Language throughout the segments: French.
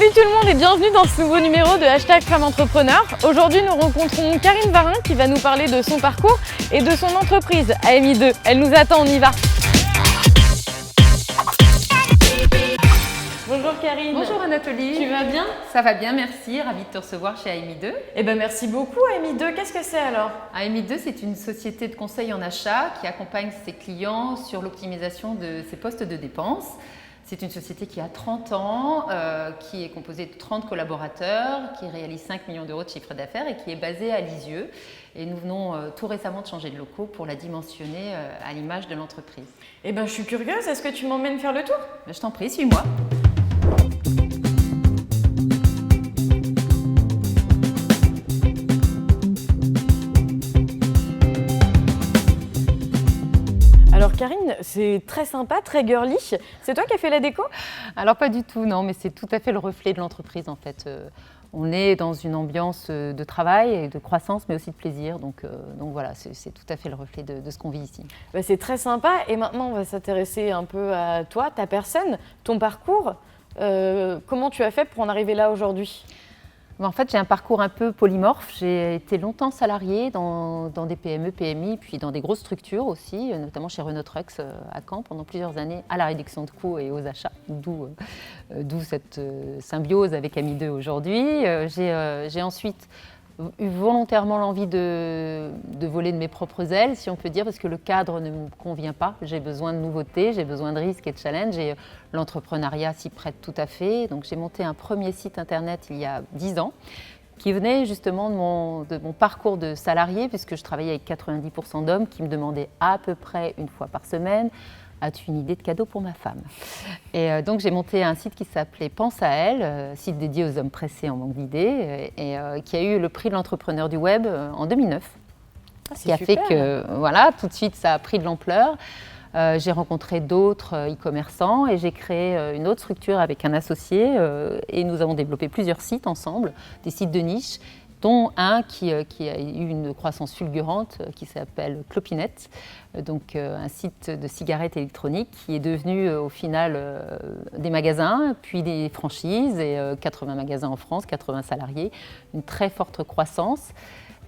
Salut tout le monde et bienvenue dans ce nouveau numéro de Hashtag Femme Entrepreneur. Aujourd'hui, nous rencontrons Karine Varin qui va nous parler de son parcours et de son entreprise AMI2. Elle nous attend, on y va. Bonjour Karine. Bonjour Anatolie. Tu vas bien? Ça va bien, merci. Ravie de te recevoir chez AMI2. Eh ben merci beaucoup AMI2. Qu'est-ce que c'est alors? AMI2, c'est une société de conseil en achat qui accompagne ses clients sur l'optimisation de ses postes de dépenses. C'est une société qui a 30 ans, qui est composée de 30 collaborateurs, qui réalise 5 millions d'euros de chiffre d'affaires et qui est basée à Lisieux. Et nous venons tout récemment de changer de locaux pour la dimensionner à l'image de l'entreprise. Eh ben je suis curieuse, est-ce que tu m'emmènes faire le tour? Je t'en prie, suis-moi. Alors Karine, c'est très sympa, très girly. C'est toi qui as fait la déco? Alors pas du tout, non, mais c'est tout à fait le reflet de l'entreprise en fait. On est dans une ambiance de travail et de croissance, mais aussi de plaisir. Donc voilà, c'est tout à fait le reflet de ce qu'on vit ici. Bah, c'est très sympa. Et maintenant, on va s'intéresser un peu à toi, ta personne, ton parcours. Comment tu as fait pour en arriver là aujourd'hui? En fait, j'ai un parcours un peu polymorphe. J'ai été longtemps salariée dans des PME, PMI, puis dans des grosses structures aussi, notamment chez Renault Trucks à Caen pendant plusieurs années, à la réduction de coûts et aux achats, d'où cette symbiose avec AMI2 aujourd'hui. J'ai ensuite eu volontairement l'envie de voler de mes propres ailes, si on peut dire, parce que le cadre ne me convient pas. J'ai besoin de nouveautés, j'ai besoin de risques et de challenges, et l'entrepreneuriat s'y prête tout à fait. Donc j'ai monté un premier site internet il y a 10 ans, qui venait justement de mon parcours de salarié, puisque je travaillais avec 90% d'hommes qui me demandaient à peu près une fois par semaine: as-tu une idée de cadeau pour ma femme? Et donc j'ai monté un site qui s'appelait Pense à elle, site dédié aux hommes pressés en manque d'idées, et qui a eu le prix de l'entrepreneur du web en 2009. Ce qui a fait que voilà, tout de suite ça a pris de l'ampleur. J'ai rencontré d'autres e-commerçants et j'ai créé une autre structure avec un associé et nous avons développé plusieurs sites ensemble, des sites de niche, dont un qui a eu une croissance fulgurante qui s'appelle Clopinette, donc un site de cigarettes électroniques qui est devenu au final des magasins, puis des franchises, et 80 magasins en France, 80 salariés, une très forte croissance.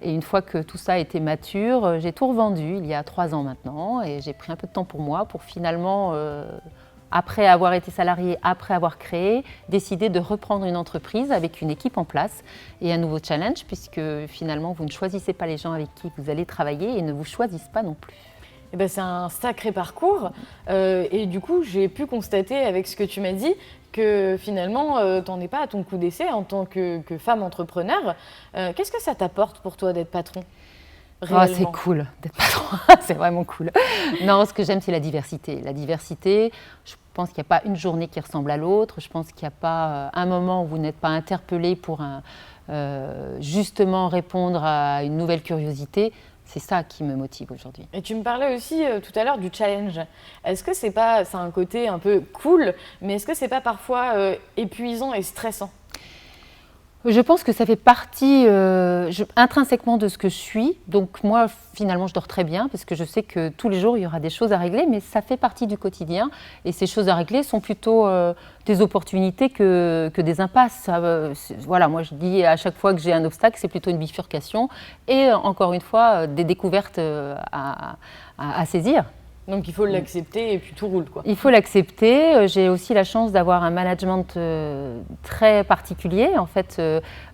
Et une fois que tout ça a été mature, j'ai tout revendu il y a 3 ans maintenant, et j'ai pris un peu de temps pour moi pour finalement, après avoir été salarié, après avoir créé, décider de reprendre une entreprise avec une équipe en place et un nouveau challenge, puisque finalement vous ne choisissez pas les gens avec qui vous allez travailler et ne vous choisissent pas non plus. Eh ben, c'est un sacré parcours et du coup j'ai pu constater avec ce que tu m'as dit que finalement tu n'en es pas à ton coup d'essai en tant que femme entrepreneur. Qu'est-ce que ça t'apporte pour toi d'être patron? Oh, c'est cool d'être patron, c'est vraiment cool. Non, ce que j'aime, c'est la diversité. La diversité, je pense qu'il n'y a pas une journée qui ressemble à l'autre. Je pense qu'il n'y a pas un moment où vous n'êtes pas interpellé pour justement répondre à une nouvelle curiosité. C'est ça qui me motive aujourd'hui. Et tu me parlais aussi tout à l'heure du challenge. Est-ce que c'est un côté un peu cool, mais est-ce que c'est pas parfois épuisant et stressant? Je pense que ça fait partie intrinsèquement de ce que je suis. Donc moi, finalement, je dors très bien parce que je sais que tous les jours, il y aura des choses à régler, mais ça fait partie du quotidien. Et ces choses à régler sont plutôt des opportunités que des impasses. Voilà, moi, je dis à chaque fois que j'ai un obstacle, c'est plutôt une bifurcation. Et encore une fois, des découvertes à saisir. Donc il faut l'accepter et puis tout roule, quoi. Il faut l'accepter. J'ai aussi la chance d'avoir un management très particulier, en fait,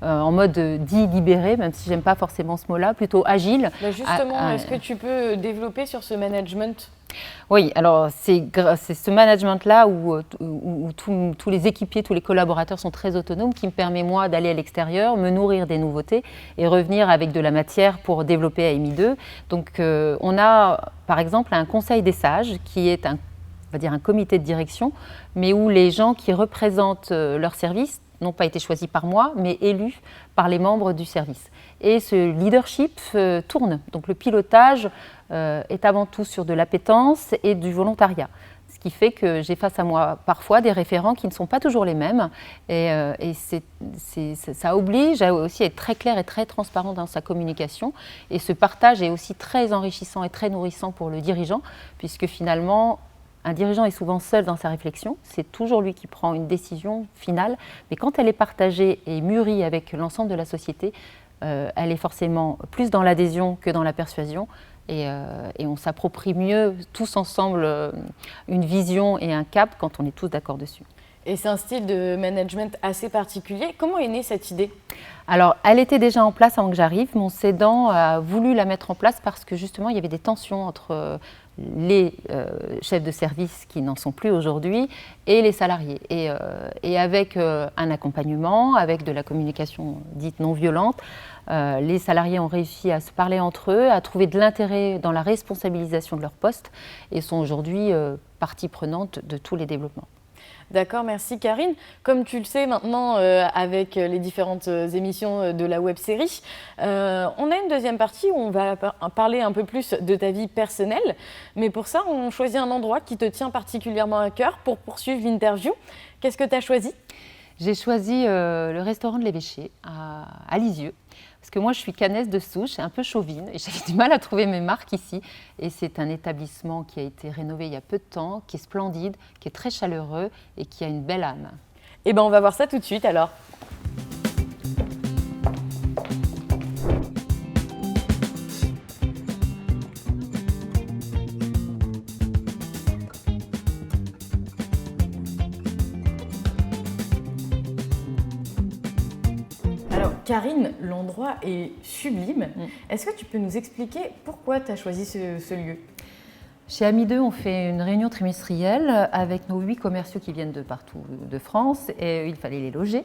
en mode dit libéré, même si j'aime pas forcément ce mot-là, plutôt agile. Bah justement, est-ce que tu peux développer sur ce management? Oui, alors c'est ce management-là où tous les équipiers, tous les collaborateurs sont très autonomes, qui me permet moi d'aller à l'extérieur, me nourrir des nouveautés et revenir avec de la matière pour développer AMI2. Donc on a par exemple un conseil des sages qui est on va dire un comité de direction, mais où les gens qui représentent leur service n'ont pas été choisis par moi, mais élus par les membres du service. Et ce leadership tourne. Donc le pilotage est avant tout sur de l'appétence et du volontariat. Ce qui fait que j'ai face à moi parfois des référents qui ne sont pas toujours les mêmes. Et ça oblige aussi à être très clair et très transparent dans sa communication. Et ce partage est aussi très enrichissant et très nourrissant pour le dirigeant, puisque finalement, un dirigeant est souvent seul dans sa réflexion, c'est toujours lui qui prend une décision finale, mais quand elle est partagée et mûrie avec l'ensemble de la société, elle est forcément plus dans l'adhésion que dans la persuasion, et on s'approprie mieux tous ensemble une vision et un cap quand on est tous d'accord dessus. Et c'est un style de management assez particulier. Comment est née cette idée ? Alors, elle était déjà en place avant que j'arrive. Mon cédant a voulu la mettre en place parce que justement, il y avait des tensions entre les chefs de service qui n'en sont plus aujourd'hui et les salariés. Et avec un accompagnement, avec de la communication dite non violente, les salariés ont réussi à se parler entre eux, à trouver de l'intérêt dans la responsabilisation de leur poste et sont aujourd'hui partie prenante de tous les développements. D'accord, merci Karine. Comme tu le sais maintenant avec les différentes émissions de la web-série, on a une deuxième partie où on va parler un peu plus de ta vie personnelle. Mais pour ça, on choisit un endroit qui te tient particulièrement à cœur pour poursuivre l'interview. Qu'est-ce que tu as choisi ? J'ai choisi le restaurant de l'Évêché à Lisieux. Parce que moi, je suis canaise de souche, un peu chauvine, et j'avais du mal à trouver mes marques ici. Et c'est un établissement qui a été rénové il y a peu de temps, qui est splendide, qui est très chaleureux et qui a une belle âme. Eh bien, on va voir ça tout de suite alors. Karine, l'endroit est sublime. Est-ce que tu peux nous expliquer pourquoi tu as choisi ce lieu ? Chez Ami 2, on fait une réunion trimestrielle avec nos 8 commerciaux qui viennent de partout de France et il fallait les loger.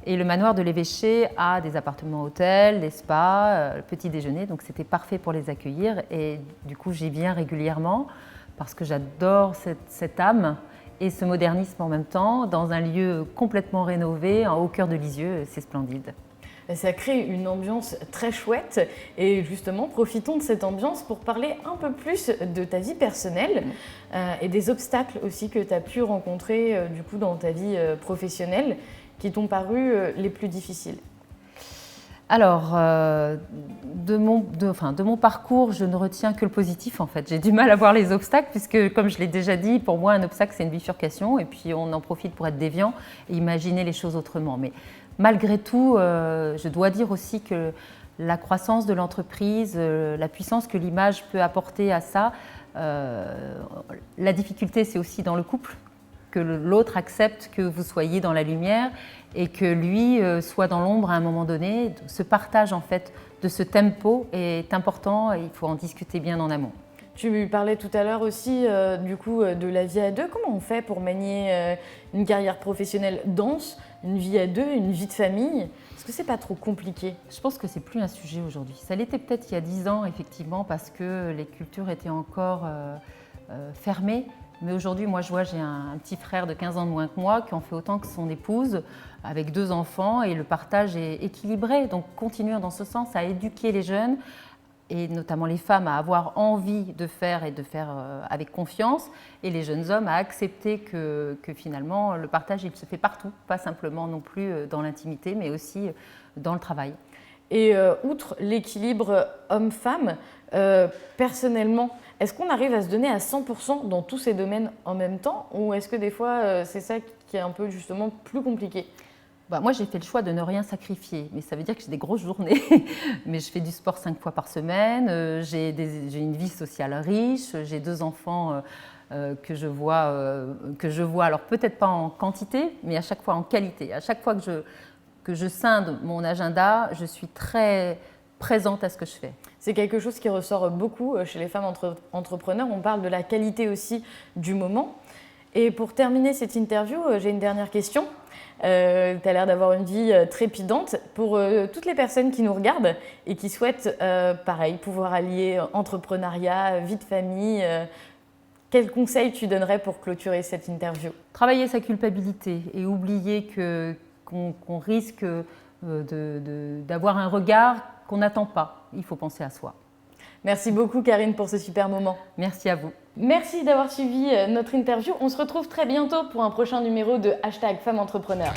Et le manoir de l'Évêché a des appartements hôtels, des spas, petit déjeuner, donc c'était parfait pour les accueillir. Et du coup, j'y viens régulièrement parce que j'adore cette âme et ce modernisme en même temps, dans un lieu complètement rénové, au cœur de Lisieux, c'est splendide. Ça crée une ambiance très chouette et justement, profitons de cette ambiance pour parler un peu plus de ta vie personnelle et des obstacles aussi que tu as pu rencontrer du coup, dans ta vie professionnelle qui t'ont paru les plus difficiles. Alors, de mon parcours, je ne retiens que le positif en fait. J'ai du mal à voir les obstacles puisque, comme je l'ai déjà dit, pour moi un obstacle c'est une bifurcation et puis on en profite pour être déviant et imaginer les choses autrement. Mais malgré tout, je dois dire aussi que la croissance de l'entreprise, la puissance que l'image peut apporter à ça, la difficulté c'est aussi dans le couple, que l'autre accepte que vous soyez dans la lumière et que lui soit dans l'ombre à un moment donné. Ce partage en fait de ce tempo est important et il faut en discuter bien en amont. Tu parlais tout à l'heure aussi du coup de la vie à deux. Comment on fait pour manier une carrière professionnelle dense, une vie à deux, une vie de famille ? Est-ce que c'est pas trop compliqué ? Je pense que c'est plus un sujet aujourd'hui. Ça l'était peut-être il y a 10 ans effectivement parce que les cultures étaient encore fermées. Mais aujourd'hui, moi je vois, j'ai un petit frère de 15 ans de moins que moi qui en fait autant que son épouse avec 2 enfants et le partage est équilibré. Donc continuons dans ce sens à éduquer les jeunes et notamment les femmes à avoir envie de faire et de faire avec confiance et les jeunes hommes à accepter que finalement le partage il se fait partout, pas simplement non plus dans l'intimité mais aussi dans le travail. Et outre l'équilibre homme-femme, personnellement, est-ce qu'on arrive à se donner à 100% dans tous ces domaines en même temps ou est-ce que des fois c'est ça qui est un peu justement plus compliqué ? Moi, j'ai fait le choix de ne rien sacrifier, mais ça veut dire que j'ai des grosses journées. Mais je fais du sport 5 fois par semaine, j'ai une vie sociale riche, j'ai 2 enfants que je vois, alors peut-être pas en quantité, mais à chaque fois en qualité. À chaque fois que je scinde mon agenda, je suis très présente à ce que je fais. C'est quelque chose qui ressort beaucoup chez les femmes entrepreneurs. On parle de la qualité aussi du moment. Et pour terminer cette interview, j'ai une dernière question. Tu as l'air d'avoir une vie trépidante. Pour toutes les personnes qui nous regardent et qui souhaitent, pareil, pouvoir allier entrepreneuriat, vie de famille, quels conseils tu donnerais pour clôturer cette interview ? Travailler sa culpabilité et oublier qu'on risque d'avoir un regard qu'on n'attend pas. Il faut penser à soi. Merci beaucoup Karine pour ce super moment. Merci à vous. Merci d'avoir suivi notre interview. On se retrouve très bientôt pour un prochain numéro de #FemmeEntrepreneur.